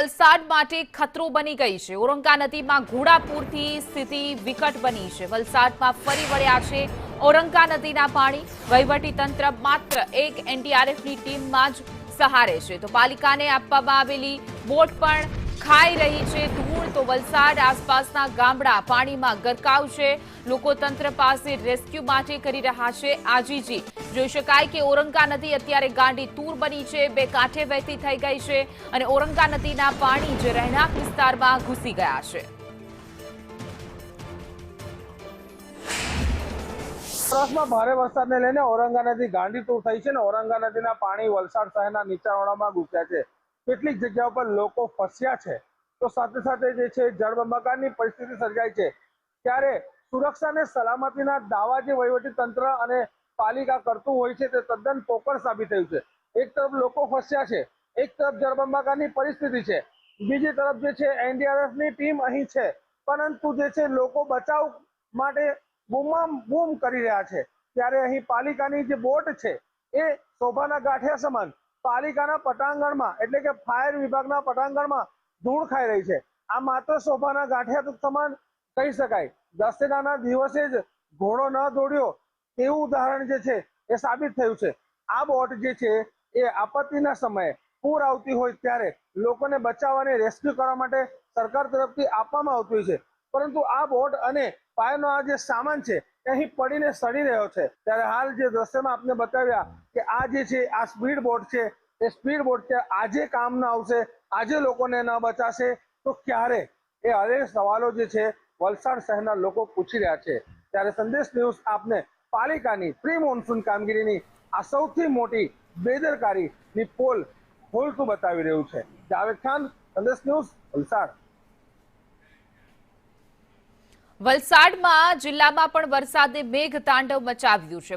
વલસાડ માટે ખતરો બની ગઈ છે। ઓરંગા નદીમાં ઘોડાપૂરથી સ્થિતિ વિકટ બની છે। વલસાડમાં ફરી વળ્યા છે ઓરંગા નદીના પાણી। વહીવટીતંત્ર માત્ર એક એનડીઆરએફની ટીમમાં જ સહારે છે, તો પાલિકાને આપવામાં આવેલી બોટ પણ ખાઈ રહી છે ધૂળ। તો વલસાડ આસપાસના ગામડા પાણીમાં ગરકાવ છે। લોકો તંત્ર પાસે રેસ્ક્યુ માટે કરી રહ્યા છે આજીજી। જોઈ શકાય કે ઓરંગા નદી અત્યારે ગાંડી તૂર બની છે, બે કાંઠે વહેતી થઈ ગઈ છે અને ઓરંગા નદીના પાણી જે રહેણાંક વિસ્તારમાં ઘૂસી ગયા છે। સૌરાષ્ટ્રમાં ભારે વરસાદને લઈને ઓરંગા નદી ગાંડી તૂર થઈ છે અને ઓરંગા નદીના પાણી વલસાડ શહેરના નીચાણવાડામાં ઘૂસ્યા છે। કેટલીક જગ્યાઓ પર લોકો ફસ્યા છે, તો સાથે સાથે જે છે જળબંબાકારની પરિસ્થિતિ સર્જાઈ છે। ત્યારે સુરક્ષા અને સલામતીના દાવા જે વહીવટી તંત્ર અને પાલિકા કરતું હોય છે તે તદ્દન પોકળ સાબિત થયું છે। એક તરફ લોકો ફસ્યા છે, એક તરફ જળબંબાકારની પરિસ્થિતિ છે, બીજી તરફ જે છે એનડીઆરએફની ટીમ અહીં છે, પરંતુ જે છે લોકો બચાવ માટે બૂમ કરી રહ્યા છે। ત્યારે અહીં પાલિકાની જે બોટ છે એ શોભાના ગાંઠિયા સમાન પાલિકાના પટાંગણમાં એટલે કે ફાયર વિભાગના પટાંગણમાં ધૂળ ખાઈ રહી છે। આ માત્ર શોભાના ગાંઠિયા સમાન કહી શકાય। દશેરાના દિવસે જ ઘોડો ન દોડ્યો તેવું ઉદાહરણ જે છે એ સાબિત થયું છે। આ બોટ જે છે એ આપત્તિના સમયે પૂર આવતી હોય ત્યારે લોકોને બચાવવા અને રેસ્ક્યુ કરવા માટે સરકાર તરફથી આપવામાં આવતી હોય છે, પરંતુ આ બોટ અને ફાયરનો આ જે સામાન છે એ અહીં પડીને સડી રહ્યો છે। ત્યારે હાલ જે દ્રશ્યમાં આપને બતાવ્યા કે આ જે છે આ સ્પીડ બોટ છે, એ સ્પીડ બોટ છે આજે કામ ન આવશે, આજે લોકોને ન બચાશે તો ક્યારે, એ અનેક સવાલો જે છે વલસાડ શહેરના લોકો પૂછી રહ્યા છે। ત્યારે સંદેશ ન્યૂઝ આપને પાલિકાની પ્રી મોન્સૂન કામગીરીની આ સૌથી મોટી બેદરકારીની પોલ ખોલતું બતાવી રહ્યું છે। જાવેદ ખાન, સંદેશ ન્યૂઝ, વલસાડ। વલસાડમાં જિલ્લામાં પણ વરસાદે મેઘ તાંડવ મચાવ્યું છે।